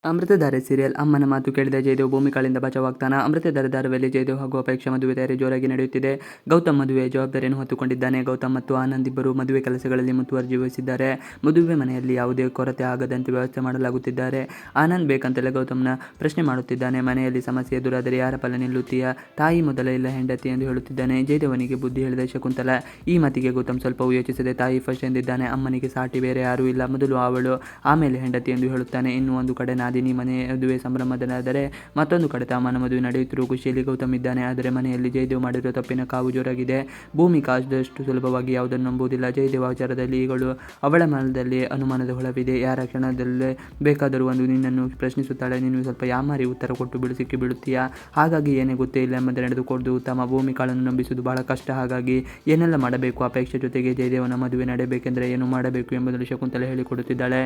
Amruthadhaare serial ಅಮ್ಮನ ಮಾತು ಕೇಳಿದ ಜಯದೇವ್ ಭೂಮಿಕಾಳಿಂದ ಬಚಾವಾಗ್ತಾನ. ಅಮೃತಧಾರೆ ಧಾರಾವಾಹಿಯಲ್ಲಿ ಜಯದೇವ್ ಹಾಗೂ ಅಪೇಕ್ಷಾ ಮದುವೆ ತಯಾರಿ ಜೋರಾಗಿ ನಡೆಯುತ್ತಿದೆ. ಗೌತಮ್ ಮದುವೆ ಜವಾಬ್ದಾರಿಯನ್ನು ಹೊತ್ತುಕೊಂಡಿದ್ದಾನೆ. ಗೌತಮ್ ಮತ್ತು ಆನಂದ್ ಇಬ್ಬರು ಮದುವೆ ಕೆಲಸಗಳಲ್ಲಿ ಮುತುವರ್ಜಿ ವಹಿಸಿದ್ದಾರೆ. ಮದುವೆ ಮನೆಯಲ್ಲಿ ಯಾವುದೇ ಕೊರತೆ ಆಗದಂತೆ ವ್ಯವಸ್ಥೆ ಮಾಡಲಾಗುತ್ತಿದ್ದಾರೆ. ಆನಂದ್ ಬೇಕಂತಲೇ ಗೌತಮ್ನ ಪ್ರಶ್ನೆ ಮಾಡುತ್ತಿದ್ದಾನೆ. ಮನೆಯಲ್ಲಿ ಸಮಸ್ಯೆ ಎದುರಾದರೆ ಯಾರ ಪಲ ನಿಲ್ಲುತ್ತೀಯಾ? ತಾಯಿ ಮೊದಲ ಇಲ್ಲ ಹೆಂಡತಿ ಎಂದು ಹೇಳುತ್ತಿದ್ದಾನೆ. ಜಯದೇವನಿಗೆ ಬುದ್ಧಿ ಹೇಳಿದ ಶಕುಂತಲಾ. ಈ ಮಾತಿಗೆ ಗೌತಮ್ ಸ್ವಲ್ಪವೂ ಯೋಚಿಸದೆ ತಾಯಿ ಫಸ್ಟ್ ಎಂದಿದ್ದಾನೆ. ಅಮ್ಮನಿಗೆ ಸಾಟಿ ಬೇರೆ ಯಾರೂ ಇಲ್ಲ, ಮೊದಲು ಅವಳು ಆಮೇಲೆ ಹೆಂಡತಿ ಎಂದು ಹೇಳುತ್ತಾನೆ. ಇನ್ನು ಒಂದು ಕಡೆ ನಾದಿನಿ ಮದುವೆ ಸಂಭ್ರಮದನಾದರೆ ಮತ್ತೊಂದು ಕಡೆ ತಮ್ಮನ ಮದುವೆ ನಡೆಯುತ್ತಿರುವ ಖುಷಿಯಲ್ಲಿ ಗೌತಮ್ ಇದ್ದಾನೆ. ಆದರೆ ಮನೆಯಲ್ಲಿ ಜಯದೇವ್ ಮಾಡಿರುವ ತಪ್ಪಿನ ಕಾವು ಜೋರಾಗಿದೆ. ಭೂಮಿಕಾ ಅಷ್ಟು ಸುಲಭವಾಗಿ ಯಾವುದನ್ನು ನಂಬುವುದಿಲ್ಲ. ಜಯದೇವ್ ವಿಚಾರದಲ್ಲಿ ಈಗಲೂ ಅವಳ ಮನದಲ್ಲಿ ಅನುಮಾನದ ಹೊಳವಿದೆ. ಯಾರ ಕ್ಷಣದಲ್ಲೇ ಬೇಕಾದರೂ ಒಂದು ನಿನ್ನನ್ನು ಪ್ರಶ್ನಿಸುತ್ತಾಳೆ. ನೀನು ಸ್ವಲ್ಪ ಯಾಮಾರಿ ಉತ್ತರ ಕೊಟ್ಟು ಸಿಕ್ಕಿ ಬೀಳುತ್ತೀಯಾ? ಹಾಗಾಗಿ ಏನೇ ಗೊತ್ತೇ ಇಲ್ಲ ಎಂಬಂತೆ ನಡೆದುಕೊಳ್ಳುವುದು ಉತ್ತಮ. ಭೂಮಿಕಾಳನ್ನು ನಂಬಿಸುವುದು ಬಹಳ ಕಷ್ಟ. ಹಾಗಾಗಿ ಏನೆಲ್ಲ ಮಾಡಬೇಕು? ಅಪೇಕ್ಷೆ ಜೊತೆಗೆ ಜಯದೇವನ ಮದುವೆ ನಡೆಯಬೇಕೆಂದರೆ ಏನು ಮಾಡಬೇಕು ಎಂಬುದನ್ನು ಶಕುಂತಲಾ ಹೇಳಿಕೊಡುತ್ತಿದ್ದಾಳೆ.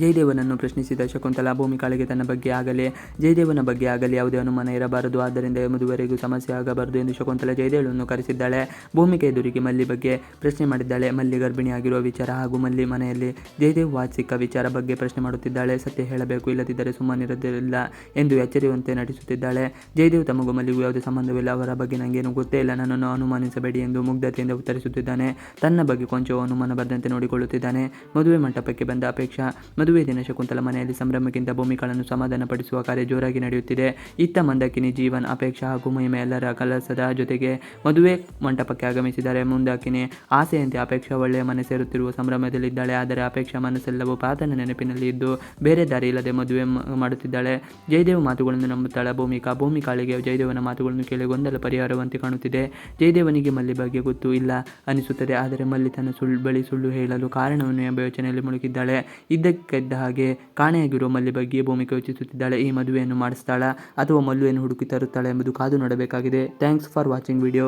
ಜಯದೇವನನ್ನು ಪ್ರಶ್ನಿಸಿದ ಶಕುಂತಲಾ, ಭೂಮಿಕಾಳಿಗೆ ತನ್ನ ಬಗ್ಗೆ ಆಗಲಿ ಜಯದೇವನ ಬಗ್ಗೆ ಆಗಲಿ ಯಾವುದೇ ಅನುಮಾನ ಇರಬಾರದು, ಆದ್ದರಿಂದ ಮದುವೆವರೆಗೂ ಸಮಸ್ಯೆ ಆಗಬಾರದು ಎಂದು ಶಕುಂತಲಾ ಜಯದೇವನನ್ನು ಕರೆಸಿದ್ದಾಳೆ. ಭೂಮಿಕೆ ಎದುರಿಗೆ ಮಲ್ಲಿ ಬಗ್ಗೆ ಪ್ರಶ್ನೆ ಮಾಡಿದ್ದಾಳೆ. ಮಲ್ಲಿ ಗರ್ಭಿಣಿಯಾಗಿರುವ ವಿಚಾರ ಹಾಗೂ ಮಲ್ಲಿ ಮನೆಯಲ್ಲಿ ಜಯದೇವ್ ವಾಚ್ ಸಿಕ್ಕ ವಿಚಾರ ಬಗ್ಗೆ ಪ್ರಶ್ನೆ ಮಾಡುತ್ತಿದ್ದಾಳೆ. ಸತ್ಯ ಹೇಳಬೇಕು, ಇಲ್ಲದಿದ್ದರೆ ಸುಮ್ಮನಿರೋದಿಲ್ಲ ಎಂದು ಎಚ್ಚರಿಸುವಂತೆ ನಟಿಸುತ್ತಿದ್ದಾಳೆ. ಜಯದೇವ್ ತಮಗೂ ಮಲ್ಲಿಗೂ ಯಾವುದೇ ಸಂಬಂಧವಿಲ್ಲ, ಅವರ ಬಗ್ಗೆ ನನಗೇನು ಗೊತ್ತೇ ಇಲ್ಲ, ನನ್ನನ್ನು ಅನುಮಾನಿಸಬೇಡಿ ಎಂದು ಮುಗ್ಧತೆಯಿಂದ ಉತ್ತರಿಸುತ್ತಿದ್ದಾನೆ. ತನ್ನ ಬಗ್ಗೆ ಕೊಂಚವೂ ಅನುಮಾನ ಬರದಂತೆ ನೋಡಿಕೊಳ್ಳುತ್ತಿದ್ದಾನೆ. ಮದುವೆ ಮಂಟಪಕ್ಕೆ ಬಂದ ಅಪೇಕ್ಷಾ. ಮದುವೆ ದಿನ ಶಕುಂತಲಾ ಮನೆಯಲ್ಲಿ ಸಂಭ್ರಮಕ್ಕಿಂತ ಭೂಮಿಕಾಳನ್ನು ಸಮಾಧಾನಪಡಿಸುವ ಕಾರ್ಯ ಜೋರಾಗಿ ನಡೆಯುತ್ತಿದೆ. ಇತ್ತ ಮಂದಾಕಿನಿ, ಜೀವನ್, ಅಪೇಕ್ಷಾ ಹಾಗೂ ಮಹಿಮೆ ಎಲ್ಲರ ಕೆಲಸದ ಜೊತೆಗೆ ಮದುವೆ ಮಂಟಪಕ್ಕೆ ಆಗಮಿಸಿದ್ದಾರೆ. ಮಂದಾಕಿನಿ ಆಸೆಯಂತೆ ಅಪೇಕ್ಷಾ ಒಳ್ಳೆಯ ಮನೆ ಸೇರುತ್ತಿರುವ ಸಂಭ್ರಮದಲ್ಲಿದ್ದಾಳೆ. ಆದರೆ ಅಪೇಕ್ಷಾ ಮನಸ್ಸೆಲ್ಲವೂ ಪಾತನ ನೆನಪಿನಲ್ಲಿ ಇದ್ದು ಬೇರೆ ದಾರಿ ಇಲ್ಲದೆ ಮದುವೆ ಮಾಡುತ್ತಿದ್ದಾಳೆ. ಜಯದೇವ್ ಮಾತುಗಳನ್ನು ನಂಬುತ್ತಾಳೆ ಭೂಮಿಕಾಳಿಗೆ ಜಯದೇವನ ಮಾತುಗಳನ್ನು ಕೇಳಿ ಗೊಂದಲ ಪರಿಹಾರವಂತೆ ಕಾಣುತ್ತಿದೆ. ಜಯದೇವನಿಗೆ ಮಲ್ಲಿ ಬಗ್ಗೆ ಗೊತ್ತೂ ಇಲ್ಲ ಅನಿಸುತ್ತದೆ. ಆದರೆ ಮಲ್ಲಿ ತನ್ನ ಬಳಿ ಸುಳ್ಳು ಹೇಳಲು ಕಾರಣವನ್ನು ಎಂಬ ಯೋಚನೆಯಲ್ಲಿ ಮುಳುಗಿದ್ದಾಳೆ. ಇದ್ದಕ್ಕಿದ್ದ ಹಾಗೆ ಕಾಣೆಯಾಗಿರುವ ಮಲ್ಲಿ ಬಗ್ಗೆ ಭೂಮಿಕೆ ಯೋಚಿಸುತ್ತಿದ್ದಾಳೆ. ಈ ಮದುವೆಯನ್ನು ಮಾಡಿಸ್ತಾಳಾ ಅಥವಾ ಮಲ್ಲುವನ್ನು ಹುಡುಕಿ ತರುತ್ತಾಳೆ ಎಂಬುದು ಕಾದು ನೋಡಬೇಕಾಗಿದೆ. Thanks for watching video.